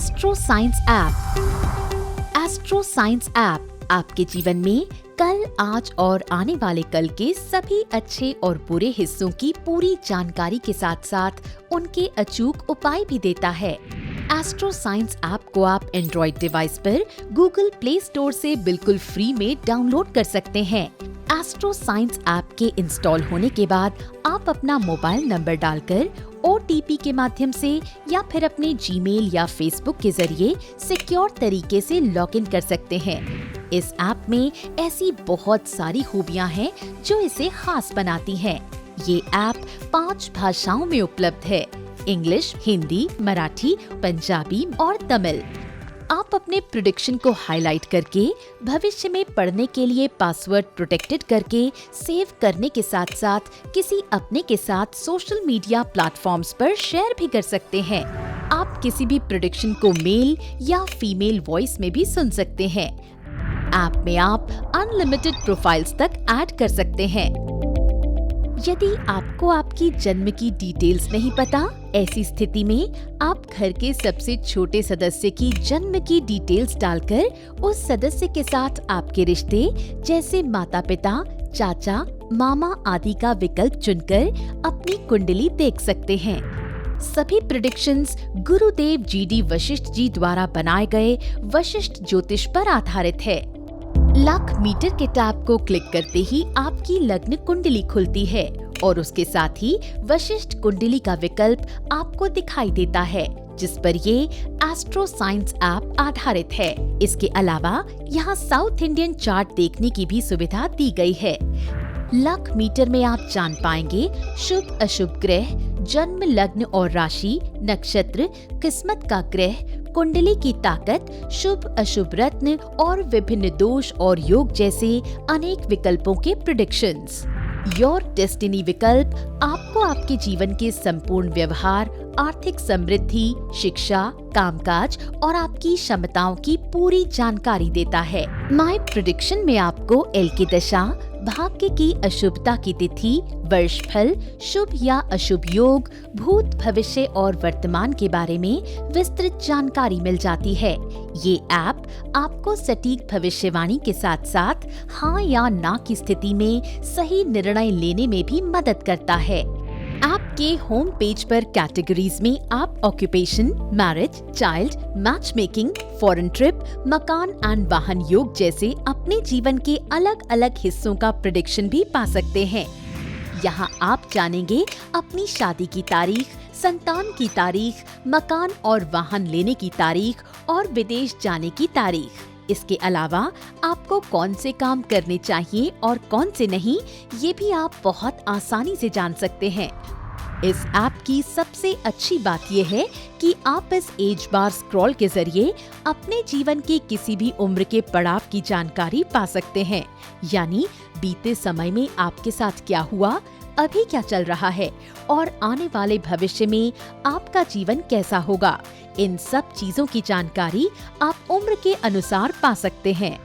Astro science app. Astro science app आपके जीवन में कल, आज और आने वाले कल के सभी अच्छे और बुरे हिस्सों की पूरी जानकारी के साथ साथ उनके अचूक उपाय भी देता है। एस्ट्रो साइंस ऐप को आप एंड्रॉइड डिवाइस पर गूगल प्ले स्टोर से बिल्कुल फ्री में डाउनलोड कर सकते हैं। एस्ट्रो साइंस ऐप के इंस्टॉल होने के बाद आप अपना मोबाइल नंबर डालकर OTP के माध्यम से या फिर अपने जीमेल या फेसबुक के जरिए सिक्योर तरीके से लॉगिन कर सकते हैं। इस ऐप में ऐसी बहुत सारी खूबियां हैं जो इसे खास बनाती हैं। ये ऐप 5 भाषाओं में उपलब्ध है: इंग्लिश, हिंदी, मराठी, पंजाबी और तमिल। आप अपने प्रेडिक्शन को हाईलाइट करके भविष्य में पढ़ने के लिए पासवर्ड प्रोटेक्टेड करके सेव करने के साथ साथ किसी अपने के साथ सोशल मीडिया प्लेटफॉर्म्स पर शेयर भी कर सकते हैं। आप किसी भी प्रेडिक्शन को मेल या फीमेल वॉइस में भी सुन सकते हैं। ऐप में आप अनलिमिटेड प्रोफाइल्स तक ऐड कर सकते हैं। यदि आपको आपकी जन्म की डिटेल्स नहीं पता, ऐसी स्थिति में आप घर के सबसे छोटे सदस्य की जन्म की डिटेल्स डालकर उस सदस्य के साथ आपके रिश्ते जैसे माता पिता, चाचा, मामा आदि का विकल्प चुनकर अपनी कुंडली देख सकते हैं। सभी प्रेडिक्शंस गुरुदेव GD वशिष्ठ जी द्वारा बनाए गए वशिष्ठ ज्योतिष पर आधारित है। लाख मीटर के टैब को क्लिक करते ही आपकी लग्न कुंडली खुलती है और उसके साथ ही वशिष्ठ कुंडली का विकल्प आपको दिखाई देता है, जिस पर ये एस्ट्रो साइंस ऐप आधारित है। इसके अलावा यहाँ साउथ इंडियन चार्ट देखने की भी सुविधा दी गई है। लाख मीटर में आप जान पाएंगे शुभ अशुभ ग्रह, जन्म लग्न और राशि, नक्षत्र, किस्मत का ग्रह, कुंडली की ताकत, शुभ अशुभ रत्न और विभिन्न दोष और योग जैसे अनेक विकल्पों के प्रेडिक्शंस। योर डेस्टिनी विकल्प आपको आपके जीवन के संपूर्ण व्यवहार, आर्थिक समृद्धि, शिक्षा, कामकाज और आपकी क्षमताओं की पूरी जानकारी देता है। माय प्रेडिक्शन में आपको एल की दशा, भाग्य की अशुभता की तिथि, वर्षफल, शुभ या अशुभ योग, भूत, भविष्य और वर्तमान के बारे में विस्तृत जानकारी मिल जाती है। ये ऐप आपको सटीक भविष्यवाणी के साथ साथ हाँ या ना की स्थिति में सही निर्णय लेने में भी मदद करता है। आपके होम पेज पर कैटेगरीज में आप occupation, marriage, child, match making, foreign trip, मकान एंड वाहन योग जैसे अपने जीवन के अलग अलग हिस्सों का प्रेडिक्शन भी पा सकते हैं। यहाँ आप जानेंगे अपनी शादी की तारीख, संतान की तारीख, मकान और वाहन लेने की तारीख और विदेश जाने की तारीख। इसके अलावा आपको कौन से काम करने चाहिए और कौन से नहीं, ये भी आप बहुत आसानी से जान सकते हैं। इस ऐप की सबसे अच्छी बात यह है कि आप इस एज बार स्क्रॉल के जरिए अपने जीवन के किसी भी उम्र के पड़ाव की जानकारी पा सकते हैं। यानी बीते समय में आपके साथ क्या हुआ, अभी क्या चल रहा है और आने वाले भविष्य में आपका जीवन कैसा होगा। इन सब चीजों की जानकारी आप उम्र के अनुसार पा सकते हैं।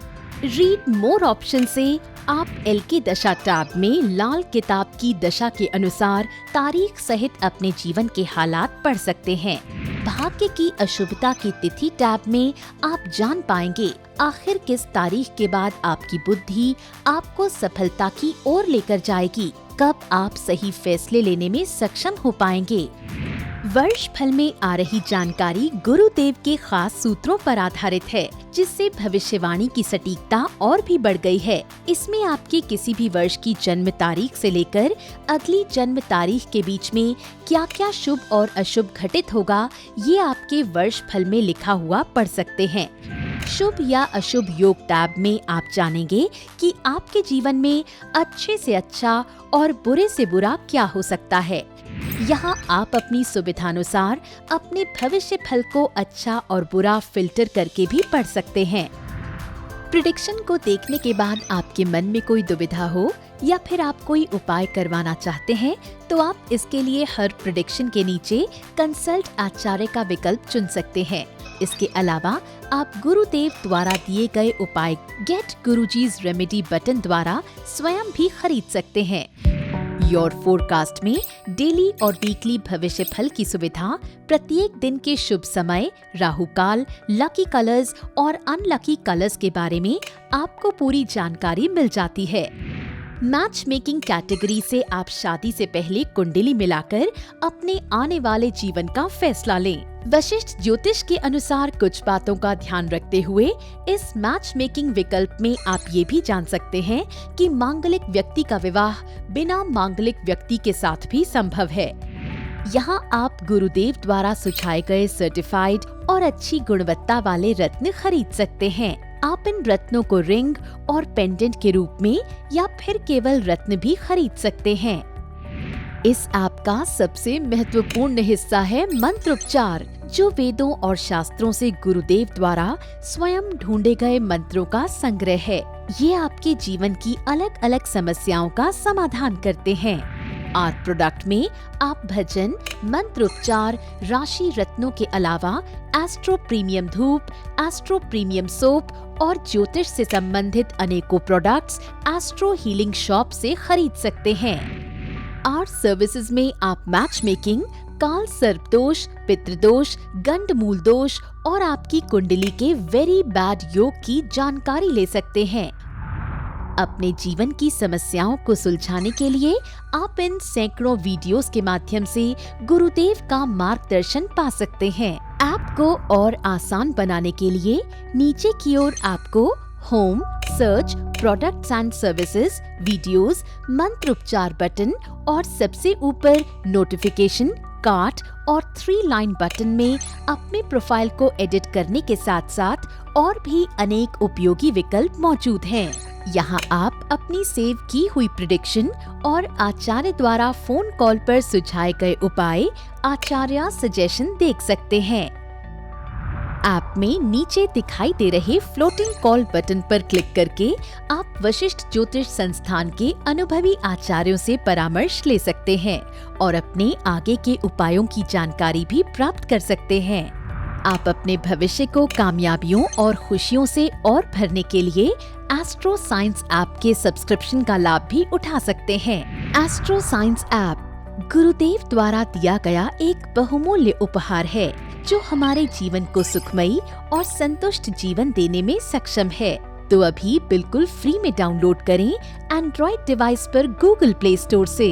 रीड मोर ऑप्शन से आप एल की दशा टैब में लाल किताब की दशा के अनुसार तारीख सहित अपने जीवन के हालात पढ़ सकते हैं। भाग्य की अशुभता की तिथि टैब में आप जान पाएंगे आखिर किस तारीख के बाद आपकी बुद्धि आपको सफलता की ओर लेकर जाएगी, कब आप सही फैसले लेने में सक्षम हो पाएंगे। वर्ष फल में आ रही जानकारी गुरुदेव के खास सूत्रों पर आधारित है, जिससे भविष्यवाणी की सटीकता और भी बढ़ गई है। इसमें आपके किसी भी वर्ष की जन्म तारीख से लेकर अगली जन्म तारीख के बीच में क्या क्या शुभ और अशुभ घटित होगा, ये आपके वर्ष फल में लिखा हुआ पढ़ सकते हैं। शुभ या अशुभ योग टैब में आप जानेंगे कि आपके जीवन में अच्छे से अच्छा और बुरे से बुरा क्या हो सकता है। यहाँ आप अपनी सुविधानुसार अपने भविष्य फल को अच्छा और बुरा फिल्टर करके भी पढ़ सकते हैं। प्रेडिक्शन को देखने के बाद आपके मन में कोई दुविधा हो या फिर आप कोई उपाय करवाना चाहते हैं, तो आप इसके लिए हर प्रेडिक्शन के नीचे कंसल्ट आचार्य का विकल्प चुन सकते हैं। इसके अलावा आप गुरुदेव द्वारा दिए गए उपाय गेट गुरुजीज रेमेडी बटन द्वारा स्वयं भी खरीद सकते हैं। योर फोरकास्ट में डेली और वीकली भविष्य फल की सुविधा, प्रत्येक दिन के शुभ समय, राहु काल, लकी कलर्स और अनलकी कलर्स के बारे में आपको पूरी जानकारी मिल जाती है। मैच मेकिंग कैटेगरी से आप शादी से पहले कुंडली मिलाकर अपने आने वाले जीवन का फैसला लें। वशिष्ठ ज्योतिष के अनुसार कुछ बातों का ध्यान रखते हुए इस मैच मेकिंग विकल्प में आप ये भी जान सकते हैं कि मांगलिक व्यक्ति का विवाह बिना मांगलिक व्यक्ति के साथ भी संभव है। यहाँ आप गुरुदेव द्वारा सुझाए गए सर्टिफाइड और अच्छी गुणवत्ता वाले रत्न खरीद सकते हैं। आप इन रत्नों को रिंग और पेंडेंट के रूप में या फिर केवल रत्न भी खरीद सकते हैं। इस ऐप का सबसे महत्वपूर्ण हिस्सा है मंत्रोपचार, जो वेदों और शास्त्रों से गुरुदेव द्वारा स्वयं ढूंढे गए मंत्रों का संग्रह है। ये आपके जीवन की अलग अलग समस्याओं का समाधान करते हैं। आर्ट प्रोडक्ट में आप भजन, मंत्रोपचार, राशि रत्नों के अलावा एस्ट्रो प्रीमियम धूप, एस्ट्रो प्रीमियम सोप और ज्योतिष से संबंधित अनेकों प्रोडक्ट्स एस्ट्रो हीलिंग शॉप से खरीद सकते हैं। आर्ट सर्विसेज में आप मैच मेकिंग, काल सर्प दोष, पितृदोष, गंड मूल दोष और आपकी कुंडली के वेरी बैड योग की जानकारी ले सकते हैं। अपने जीवन की समस्याओं को सुलझाने के लिए आप इन सैकड़ों वीडियोस के माध्यम से गुरुदेव का मार्गदर्शन पा सकते हैं। ऐप को और आसान बनाने के लिए नीचे की ओर आपको home, search, products and services, videos, मंत्रोपचार बटन और सबसे ऊपर नोटिफिकेशन, कार्ट और 3 लाइन बटन में अपने प्रोफाइल को एडिट करने के साथ साथ और भी अनेक उपयोगी विकल्प मौजूद हैं। यहाँ आप अपनी सेव की हुई प्रेडिक्शन और आचार्य द्वारा फोन कॉल पर सुझाए गए उपाय, आचार्य सजेशन देख सकते हैं। ऐप में नीचे दिखाई दे रहे फ्लोटिंग कॉल बटन पर क्लिक करके आप वशिष्ठ ज्योतिष संस्थान के अनुभवी आचार्यों से परामर्श ले सकते हैं और अपने आगे के उपायों की जानकारी भी प्राप्त कर सकते हैं। आप अपने भविष्य को कामयाबियों और खुशियों से और भरने के लिए एस्ट्रो साइंस ऐप के सब्सक्रिप्शन का लाभ भी उठा सकते हैं। एस्ट्रो साइंस ऐप गुरुदेव द्वारा दिया गया एक बहुमूल्य उपहार है, जो हमारे जीवन को सुखमयी और संतुष्ट जीवन देने में सक्षम है। तो अभी बिल्कुल फ्री में डाउनलोड करें एंड्रॉइड डिवाइस पर गूगल प्ले स्टोर से।